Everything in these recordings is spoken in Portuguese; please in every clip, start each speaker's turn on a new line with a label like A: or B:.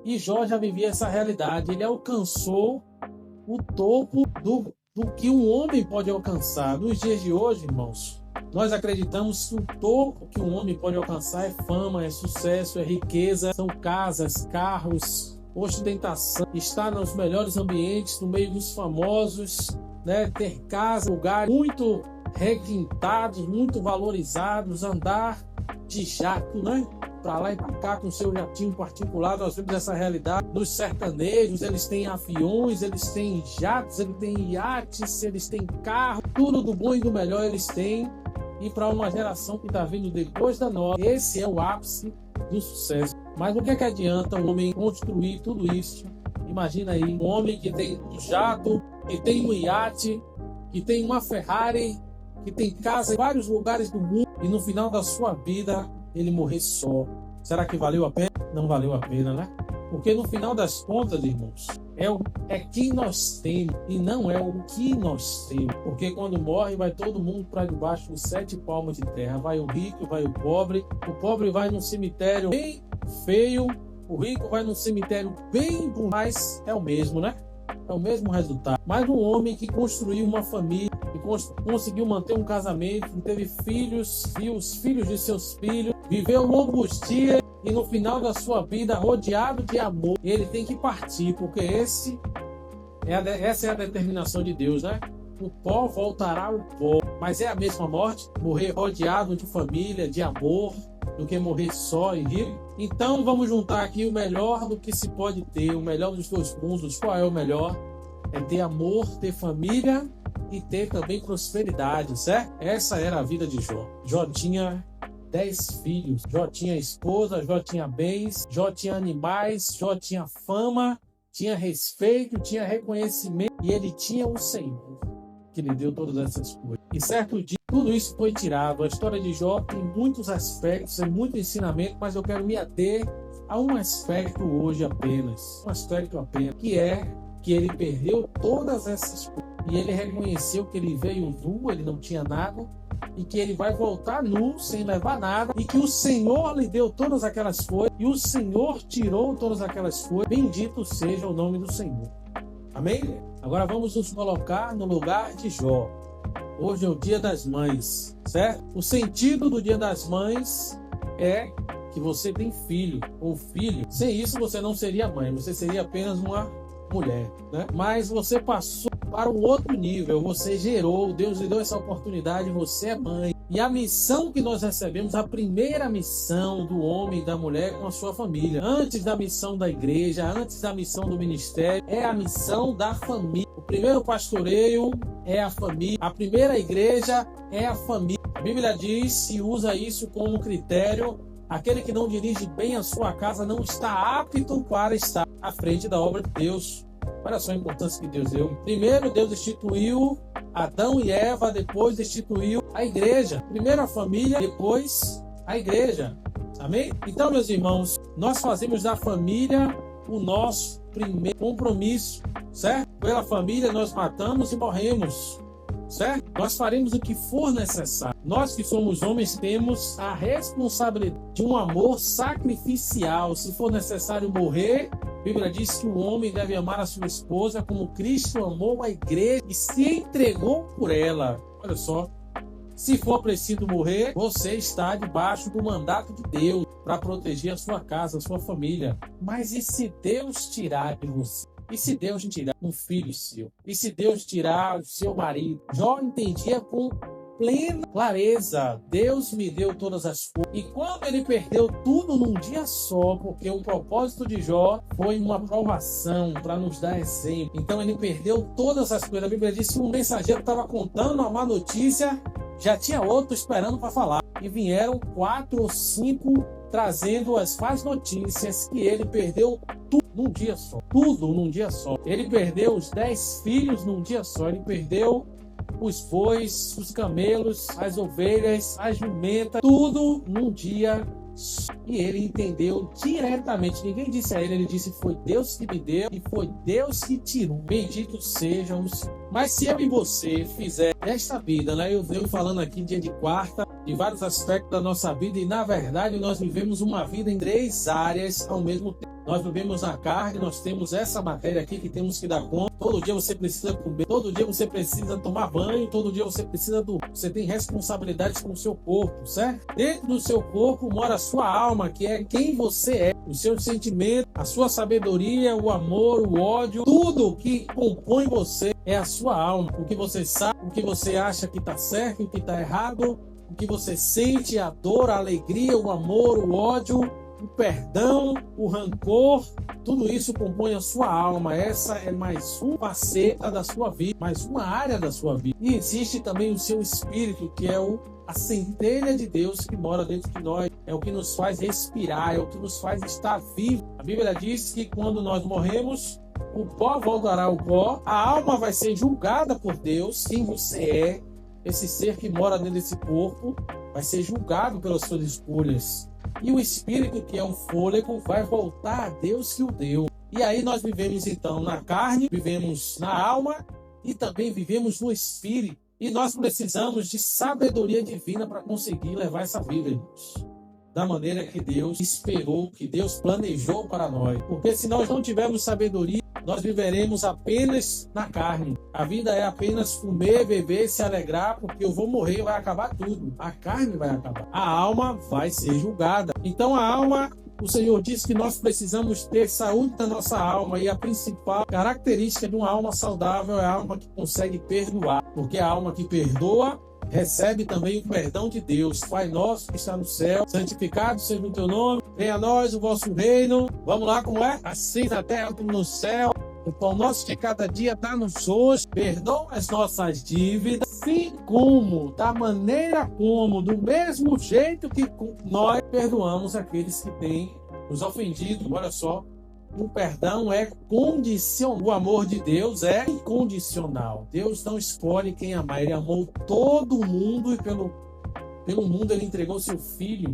A: E Jó já vivia essa realidade. Ele alcançou o topo do que um homem pode alcançar. Nos dias de hoje, irmãos, nós acreditamos que o topo que um homem pode alcançar é fama, é sucesso, é riqueza, são casas, carros, ostentação, estar nos melhores ambientes, no meio dos famosos, né? Ter casa, lugares muito requintados, muito valorizados, andar de jato, né? Para lá e para cá com seu jatinho particular. Nós vemos essa realidade dos sertanejos. Eles têm aviões, eles têm jatos, eles têm iates, eles têm carro, tudo do bom e do melhor eles têm. E para uma geração que está vindo depois da nossa, esse é o ápice do sucesso. Mas o que é que adianta um homem construir tudo isso? Imagina aí, um homem que tem um jato, que tem um iate, que tem uma Ferrari, que tem casa em vários lugares do mundo, e no final da sua vida ele morrer só. Será que valeu a pena? Não valeu a pena, né? Porque no final das contas, irmãos, é quem nós temos e não é o que nós temos. Porque quando morre, vai todo mundo para debaixo dos 7 palmos de terra. Vai o rico, vai o pobre vai num cemitério bem feio, o rico vai num cemitério bem bom, mas é o mesmo, né? É o mesmo resultado. Mas um homem que construiu uma família, que conseguiu manter um casamento, que teve filhos, viu os filhos de seus filhos, viveu longos dias e no final da sua vida, rodeado de amor, ele tem que partir, porque essa é a determinação de Deus, né? O pó voltará ao pó, mas é a mesma morte, morrer rodeado de família, de amor, do que morrer só e rico. Então vamos juntar aqui o melhor do que se pode ter, o melhor dos dois mundos. Qual é o melhor? É ter amor, ter família e ter também prosperidade, certo? Essa era a vida de Jó. Jó tinha 10 filhos, Jó tinha esposa, Jó tinha bens, Jó tinha animais, Jó tinha fama, tinha respeito, tinha reconhecimento e ele tinha o Senhor que lhe deu todas essas coisas. E certo dia, tudo isso foi tirado. A história de Jó tem muitos aspectos, é muito ensinamento, mas eu quero me ater a um aspecto hoje apenas. Um aspecto apenas, que é que ele perdeu todas essas coisas. E ele reconheceu que ele veio nu, ele não tinha nada, e que ele vai voltar nu, sem levar nada, e que o Senhor lhe deu todas aquelas coisas, e o Senhor tirou todas aquelas coisas. Bendito seja o nome do Senhor. Amém? Agora vamos nos colocar no lugar de Jó. Hoje é o Dia das Mães, certo? O sentido do Dia das Mães é que você tem filho ou filho. Sem isso você não seria mãe, você seria apenas uma mulher, né? Mas você passou para um outro nível, você gerou, Deus lhe deu essa oportunidade, você é mãe. E a missão que nós recebemos, a primeira missão do homem e da mulher com a sua família, antes da missão da igreja, antes da missão do ministério, é a missão da família. O primeiro pastoreio é a família, a primeira igreja é a família. A Bíblia diz e usa isso como critério: aquele que não dirige bem a sua casa não está apto para estar à frente da obra de Deus. Olha só a importância que Deus deu. Primeiro Deus instituiu Adão e Eva, depois instituiu a igreja. Primeiro a família, depois a igreja. Amém? Então, meus irmãos, nós fazemos da família o nosso primeiro compromisso, certo? Pela família nós matamos e morremos, certo? Nós faremos o que for necessário. Nós que somos homens temos a responsabilidade de um amor sacrificial. Se for necessário morrer, a Bíblia diz que o homem deve amar a sua esposa como Cristo amou a igreja e se entregou por ela. Olha só, se for preciso morrer, você está debaixo do mandato de Deus para proteger a sua casa, a sua família. Mas e se Deus tirar de você? E se Deus tirar um filho seu? E se Deus tirar o seu marido? Jó entendia com plena clareza: Deus me deu todas as coisas. E quando ele perdeu tudo num dia só, porque o propósito de Jó foi uma provação para nos dar exemplo. Então ele perdeu todas as coisas. A Bíblia diz que um mensageiro estava contando uma má notícia, já tinha outro esperando para falar. E vieram 4 ou 5 trazendo as más notícias que ele perdeu tudo num dia só. Tudo num dia só. Ele perdeu os 10 filhos num dia só. Ele perdeu os bois, os camelos, as ovelhas, as jumentas, tudo num dia só. E ele entendeu diretamente. Ninguém disse a ele, ele disse: foi Deus que me deu e foi Deus que tirou. Bendito sejam os... Mas se eu e você fizer esta vida, né? Eu venho falando aqui dia de quarta, de vários aspectos da nossa vida, e na verdade nós vivemos uma vida em 3 áreas ao mesmo tempo. Nós vivemos na carne, nós temos essa matéria aqui que temos que dar conta. Todo dia você precisa comer, todo dia você precisa tomar banho, todo dia você precisa dormir. Você tem responsabilidades com o seu corpo, certo? Dentro do seu corpo mora a sua alma, que é quem você é. Os seus sentimentos, a sua sabedoria, o amor, o ódio, tudo que compõe você é a sua alma. O que você sabe, o que você acha que está certo, o que está errado, o que você sente, a dor, a alegria, o amor, o ódio, o perdão, o rancor, tudo isso compõe a sua alma. Essa é mais uma faceta da sua vida, mais uma área da sua vida. E existe também o seu espírito, que é a centelha de Deus que mora dentro de nós. É o que nos faz respirar, é o que nos faz estar vivo. A Bíblia diz que quando nós morremos, o pó voltará ao pó, a alma vai ser julgada por Deus, quem você é. Esse ser que mora dentro desse corpo vai ser julgado pelas suas escolhas. E o espírito, que é um fôlego, vai voltar a Deus que o deu. E aí nós vivemos então na carne, vivemos na alma e também vivemos no espírito. E nós precisamos de sabedoria divina para conseguir levar essa vida, irmãos, da maneira que Deus esperou, que Deus planejou para nós. Porque se nós não tivermos sabedoria, nós viveremos apenas na carne. A vida é apenas comer, beber, se alegrar, porque eu vou morrer, vai acabar tudo. A carne vai acabar. A alma vai ser julgada. Então a alma, o Senhor disse que nós precisamos ter saúde da nossa alma, e a principal característica de uma alma saudável é a alma que consegue perdoar. Porque a alma que perdoa recebe também o perdão de Deus. Pai nosso que está no céu, santificado seja o teu nome, venha a nós o vosso reino. Vamos lá, como é? Assim na terra como no céu. O pão nosso de cada dia dá-nos hoje. Perdoa as nossas dívidas, assim como, da maneira como, do mesmo jeito que nós perdoamos aqueles que têm nos ofendido. Olha só. O perdão é condicional. O amor de Deus é incondicional. Deus não escolhe quem amar. Ele amou todo mundo, e pelo mundo ele entregou seu Filho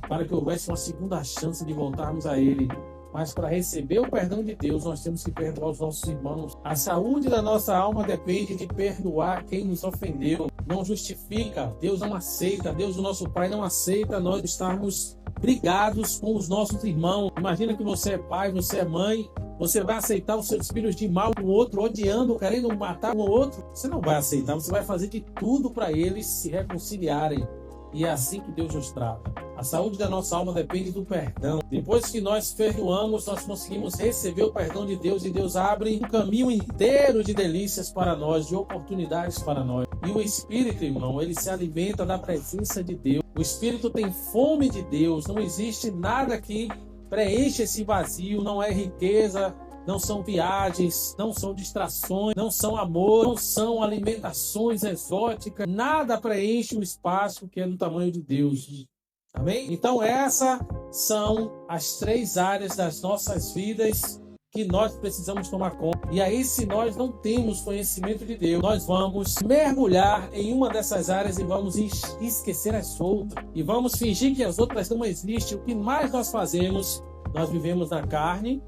A: para que houvesse uma segunda chance de voltarmos a Ele. Mas para receber o perdão de Deus, nós temos que perdoar os nossos irmãos. A saúde da nossa alma depende de perdoar quem nos ofendeu. Não justifica. Deus não aceita. Deus, o nosso Pai, não aceita nós estarmos brigados com os nossos irmãos. Imagina que você é pai, você é mãe, você vai aceitar os seus filhos de mal com o outro, odiando, querendo matar o outro? Você não vai aceitar, você vai fazer de tudo para eles se reconciliarem. E é assim que Deus nos trata. A saúde da nossa alma depende do perdão. Depois que nós perdoamos, nós conseguimos receber o perdão de Deus, e Deus abre um caminho inteiro de delícias para nós, de oportunidades para nós. E o Espírito, irmão, ele se alimenta da presença de Deus. O Espírito tem fome de Deus. Não existe nada que preenche esse vazio. Não é riqueza, não são viagens, não são distrações, não são amor, não são alimentações exóticas. Nada preenche o espaço que é do tamanho de Deus. Amém? Então essas são as 3 áreas das nossas vidas que nós precisamos tomar conta. E aí, se nós não temos conhecimento de Deus, nós vamos mergulhar em uma dessas áreas e vamos esquecer as outras. E vamos fingir que as outras não existem. O que mais nós fazemos? Nós vivemos na carne,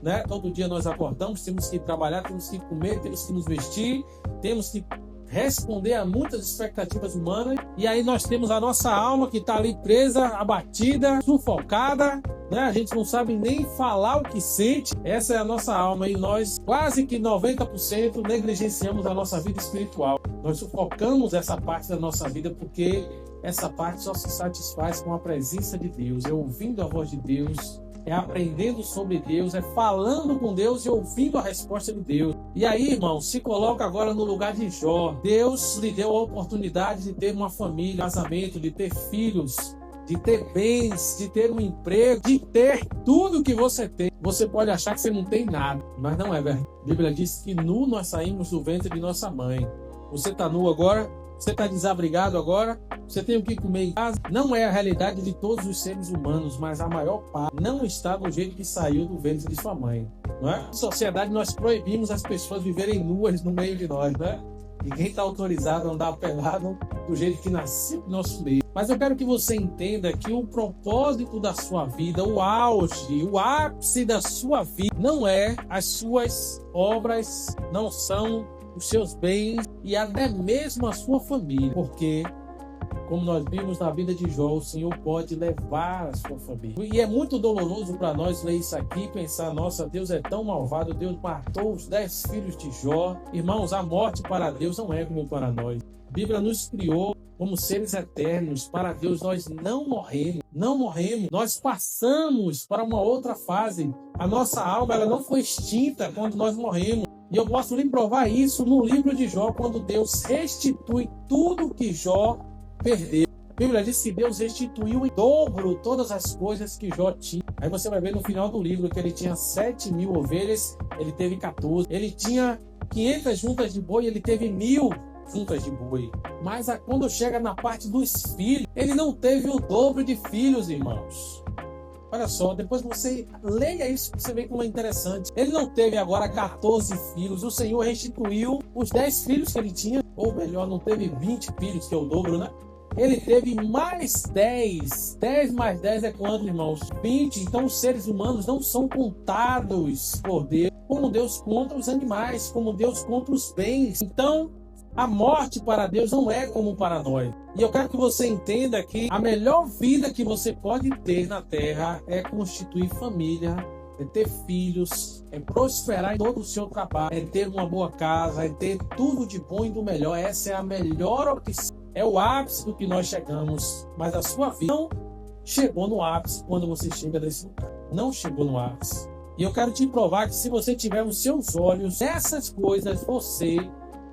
A: né? Todo dia nós acordamos, temos que trabalhar, temos que comer, temos que nos vestir, temos que responder a muitas expectativas humanas. E aí nós temos a nossa alma que está ali presa, abatida, sufocada, né? A gente não sabe nem falar o que sente. Essa é a nossa alma, e nós quase que 90% negligenciamos a nossa vida espiritual. Nós sufocamos essa parte da nossa vida, porque essa parte só se satisfaz com a presença de Deus, é ouvindo a voz de Deus, é aprendendo sobre Deus, é falando com Deus e ouvindo a resposta de Deus. E aí, irmão, se coloca agora no lugar de Jó. Deus lhe deu a oportunidade de ter uma família, casamento, de ter filhos, de ter bens, de ter um emprego, de ter tudo que você tem. Você pode achar que você não tem nada, mas não é verdade. A Bíblia diz que nu nós saímos do ventre de nossa mãe. Você está nu agora? Você está desabrigado agora? Você tem o que comer em casa? Não é a realidade de todos os seres humanos, mas a maior parte não está do jeito que saiu do ventre de sua mãe. Não é? Na sociedade, nós proibimos as pessoas viverem nuas no meio de nós, né? Ninguém está autorizado a andar pelado do jeito que nasceu no nosso meio. Mas eu quero que você entenda que o propósito da sua vida, o auge, o ápice da sua vida, não é as suas obras, não são os seus bens e até mesmo a sua família. Porque como nós vimos na vida de Jó, o Senhor pode levar a sua família. E é muito doloroso para nós ler isso aqui e pensar, nossa, Deus é tão malvado, Deus matou os 10 filhos de Jó. Irmãos, a morte para Deus não é como para nós. A Bíblia nos criou como seres eternos. Para Deus nós não morremos. Não morremos. Nós passamos para uma outra fase. A nossa alma ela não foi extinta quando nós morremos. E eu posso lhe provar isso no livro de Jó, quando Deus restitui tudo que Jó perdeu. A Bíblia diz que Deus restituiu em dobro todas as coisas que Jó tinha. Aí você vai ver no final do livro que ele tinha 7.000 ovelhas, ele teve 14. Ele tinha 500 juntas de boi, ele teve 1.000 juntas de boi. Mas quando chega na parte dos filhos, ele não teve o dobro de filhos, irmãos. Olha só, depois você leia isso, você vê como é interessante. Ele não teve agora 14 filhos, o Senhor restituiu os 10 filhos que ele tinha, ou melhor, não teve 20 filhos, que é o dobro, né? Ele teve mais 10. 10 mais 10 é quanto, irmãos? 20. Então os seres humanos não são contados por Deus, como Deus conta os animais, como Deus conta os bens. Então, a morte para Deus não é como para nós. E eu quero que você entenda que a melhor vida que você pode ter na terra é constituir família, é ter filhos, é prosperar em todo o seu trabalho, é ter uma boa casa, é ter tudo de bom e do melhor. Essa é a melhor opção. É o ápice do que nós chegamos. Mas a sua vida não chegou no ápice quando você chega nesse lugar. Não chegou no ápice. E eu quero te provar que se você tiver os seus olhos nessas coisas, você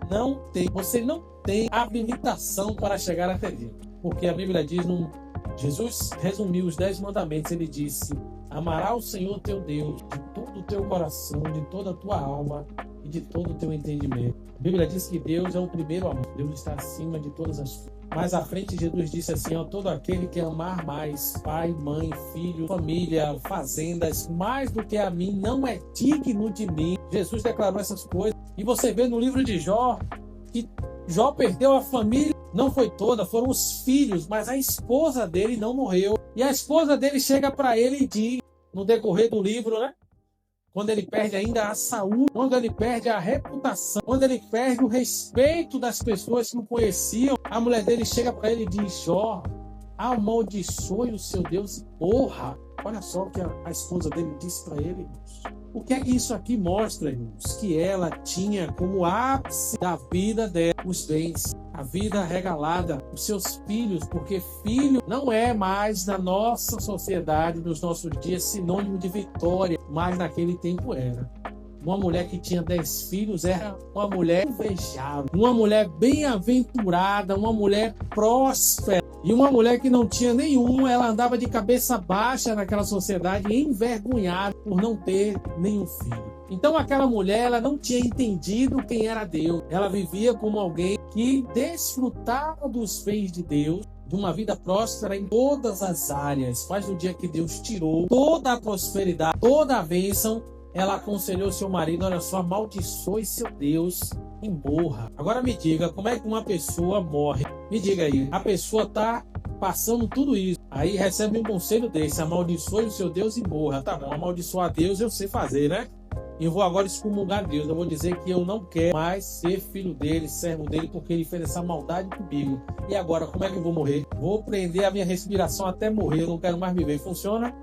A: não tem habilitação para chegar até Deus. Porque a Bíblia diz, Jesus resumiu os 10 mandamentos, ele disse: amará o Senhor teu Deus de todo o teu coração, de toda a tua alma e de todo o teu entendimento. A Bíblia diz que Deus é o primeiro amor, Deus está acima de todas as coisas. Mais à frente, Jesus disse assim: todo aquele que amar mais pai, mãe, filho, família, fazendas, mais do que a mim, não é digno de mim. Jesus declarou essas coisas. E você vê no livro de Jó que Jó perdeu a família, não foi toda, foram os filhos, mas a esposa dele não morreu. E a esposa dele chega para ele e diz, no decorrer do livro, né? Quando ele perde ainda a saúde, quando ele perde a reputação, quando ele perde o respeito das pessoas que o conheciam, a mulher dele chega para ele e diz: Jó, amaldiçoe o seu Deus e morra. Olha só o que a esposa dele disse para ele, irmãos. O que é que isso aqui mostra, irmãos? Que ela tinha como ápice da vida dela os bens, a vida regalada, os seus filhos, porque filho não é mais na nossa sociedade, nos nossos dias, sinônimo de vitória, mas naquele tempo era. Uma mulher que tinha 10 filhos era uma mulher invejável, uma mulher bem-aventurada, uma mulher próspera. E uma mulher que não tinha nenhum, ela andava de cabeça baixa naquela sociedade, envergonhada por não ter nenhum filho. Então aquela mulher, ela não tinha entendido quem era Deus. Ela vivia como alguém que desfrutava dos bens de Deus, de uma vida próspera em todas as áreas. Mas no dia que Deus tirou toda a prosperidade, toda a bênção, ela aconselhou seu marido: olha só, amaldiçoe seu Deus e morra. Agora me diga, como é que uma pessoa morre? Me diga aí, a pessoa está passando tudo isso, aí recebe um conselho desse: amaldiçoe o seu Deus e morra. Tá bom, amaldiçoar a Deus eu sei fazer, né? E eu vou agora excomungar Deus. Eu vou dizer que eu não quero mais ser filho dele, servo dele, porque ele fez essa maldade comigo. E agora, como é que eu vou morrer? Vou prender a minha respiração até morrer, eu não quero mais viver. Funciona?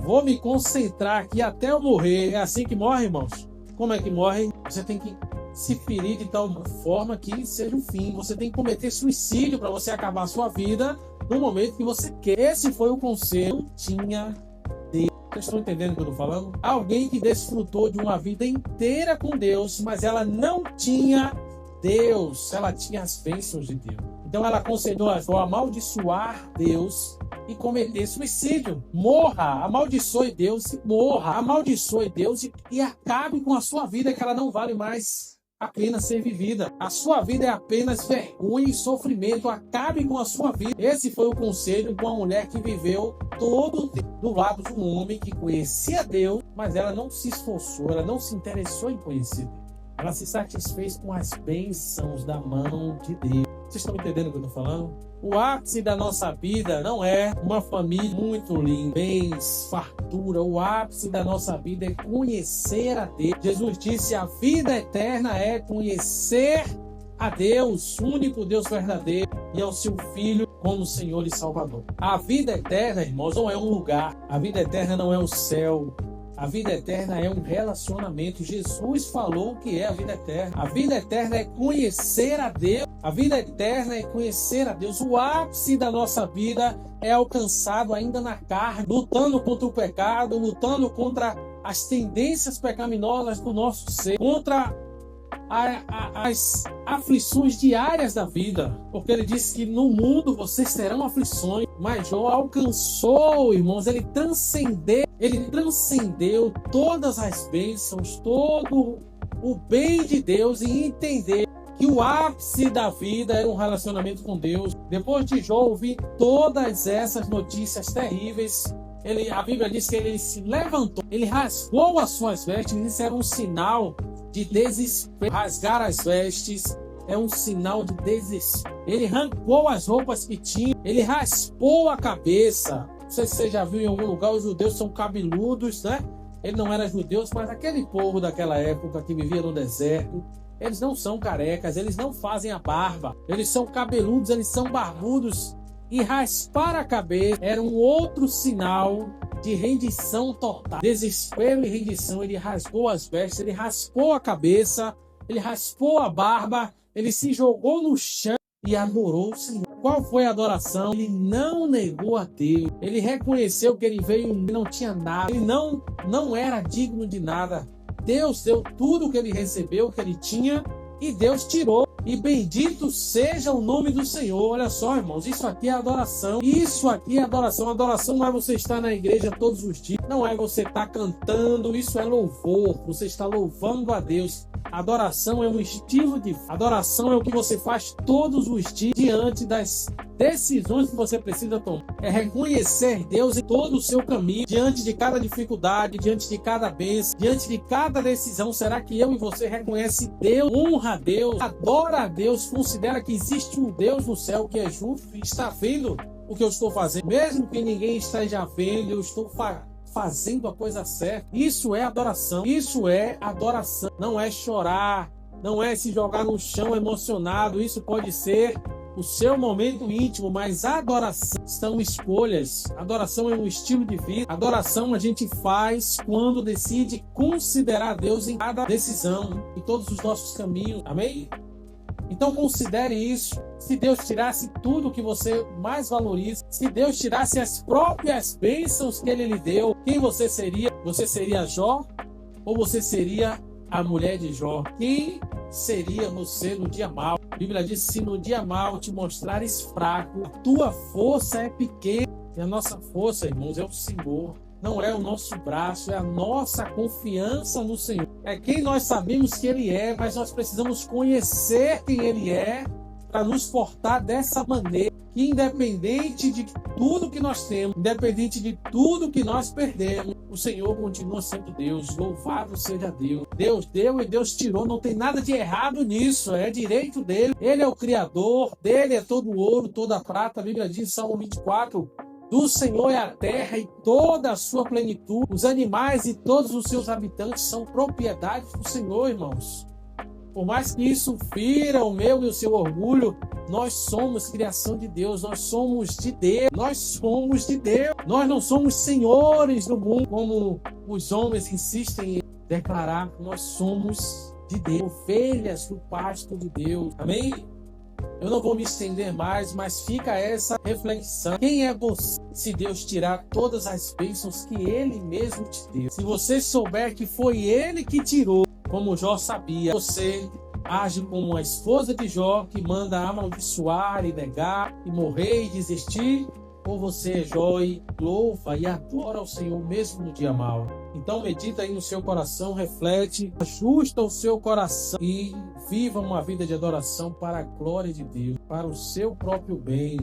A: Vou me concentrar aqui até eu morrer. É assim que morre, irmãos? Como é que morre? Você tem que se ferir de tal forma que seja o fim. Você tem que cometer suicídio para você acabar a sua vida no momento que você quer. Esse foi o conselho. Não tinha Deus. Vocês estão entendendo o que eu estou falando? Alguém que desfrutou de uma vida inteira com Deus, mas ela não tinha Deus. Ela tinha as bênçãos de Deus. Então ela aconselhou a Jó amaldiçoar Deus e cometer suicídio. Morra, amaldiçoe Deus e morra. Amaldiçoe Deus e acabe com a sua vida, que ela não vale mais a pena ser vivida. A sua vida é apenas vergonha e sofrimento. Acabe com a sua vida. Esse foi o conselho de uma mulher que viveu todo o tempo do lado de um homem que conhecia Deus, mas ela não se esforçou, ela não se interessou em conhecer Deus. Ela se satisfez com as bênçãos da mão de Deus. Vocês estão entendendo o que eu estou falando? O ápice da nossa vida não é uma família muito linda, bens, fartura. O ápice da nossa vida é conhecer a Deus. Jesus disse: a vida eterna é conhecer a Deus, o único Deus verdadeiro, e ao seu Filho, como Senhor e Salvador. A vida eterna, irmãos, não é um lugar. A vida eterna não é o céu. A vida eterna é um relacionamento. Jesus falou o que é a vida eterna. A vida eterna é conhecer a Deus. A vida eterna é conhecer a Deus. O ápice da nossa vida é alcançado ainda na carne, lutando contra o pecado, lutando contra as tendências pecaminosas do nosso ser, contra as aflições diárias da vida, porque ele disse que no mundo vocês terão aflições, mas Jó alcançou, irmãos, ele transcendeu todas as bênçãos, todo o bem de Deus, e entender que o ápice da vida era um relacionamento com Deus. Depois de Jó ouvir todas essas notícias terríveis, a Bíblia diz que ele se levantou, ele rasgou as suas vestes. Isso era um sinal de desespero. Rasgar as vestes é um sinal de desespero. Ele arrancou as roupas que tinha, ele raspou a cabeça. Não sei se você já viu em algum lugar, os judeus são cabeludos, né? Ele não era judeu, mas aquele povo daquela época que vivia no deserto, eles não são carecas, eles não fazem a barba, eles são cabeludos, eles são barbudos. E raspar a cabeça era um outro sinal de rendição total. Desespero e rendição. Ele rasgou as vestes, ele raspou a cabeça, ele raspou a barba, ele se jogou no chão e adorou o Senhor. Qual foi a adoração? Ele não negou a Deus. Ele reconheceu que ele veio e não tinha nada. Ele não era digno de nada. Deus deu tudo que ele recebeu, que ele tinha, e Deus tirou. E bendito seja o nome do Senhor. Olha só, irmãos, isso aqui é adoração. Isso aqui é adoração. Adoração não é você estar na igreja todos os dias. Não é você estar cantando. Isso é louvor. Você está louvando a Deus. Adoração é um estilo de vida. Adoração é o que você faz todos os dias diante das decisões que você precisa tomar. É reconhecer Deus em todo o seu caminho, diante de cada dificuldade, diante de cada bênção, diante de cada decisão. Será que eu e você reconhece Deus, honra a Deus, adora a Deus, considera que existe um Deus no céu que é justo e está vendo o que eu estou fazendo? Mesmo que ninguém esteja vendo, eu estou fazendo a coisa certa. Isso é adoração. Isso é adoração. Não é chorar, não é se jogar no chão emocionado. Isso pode ser o seu momento íntimo, mas a adoração são escolhas. Adoração é um estilo de vida. Adoração a gente faz quando decide considerar Deus em cada decisão, em todos os nossos caminhos. Amém? Então considere isso. Se Deus tirasse tudo que você mais valoriza, se Deus tirasse as próprias bênçãos que Ele lhe deu, quem você seria? Você seria Jó? Ou você seria a mulher de Jó? Quem seria você no dia mau? A Bíblia diz: se no dia mau te mostrares fraco, a tua força é pequena. E a nossa força, irmãos, é o Senhor. Não é o nosso braço, é a nossa confiança no Senhor. É quem nós sabemos que Ele é, mas nós precisamos conhecer quem Ele é para nos portar dessa maneira, que independente de tudo que nós temos, independente de tudo que nós perdemos, o Senhor continua sendo Deus. Louvado seja Deus. Deus deu e Deus tirou, não tem nada de errado nisso, é direito dele. Ele é o Criador, dele é todo o ouro, toda a prata. A Bíblia diz, Salmo 24, do Senhor é a terra e toda a sua plenitude. Os animais e todos os seus habitantes são propriedades do Senhor, irmãos. Por mais que isso fira o meu e o seu orgulho, nós somos criação de Deus, nós somos de Deus, nós somos de Deus. Nós não somos senhores do mundo, como os homens insistem em declarar. Nós somos de Deus, ovelhas do pasto de Deus. Amém? Eu não vou me estender mais, mas fica essa reflexão. Quem é você se Deus tirar todas as bênçãos que Ele mesmo te deu? Se você souber que foi Ele que tirou, como Jó sabia, você age como a esposa de Jó, que manda amaldiçoar e negar, e morrer e desistir, ou você é Jó e louva e adora ao Senhor mesmo no dia mau. Então medita aí no seu coração, reflete, ajusta o seu coração e viva uma vida de adoração para a glória de Deus, para o seu próprio bem,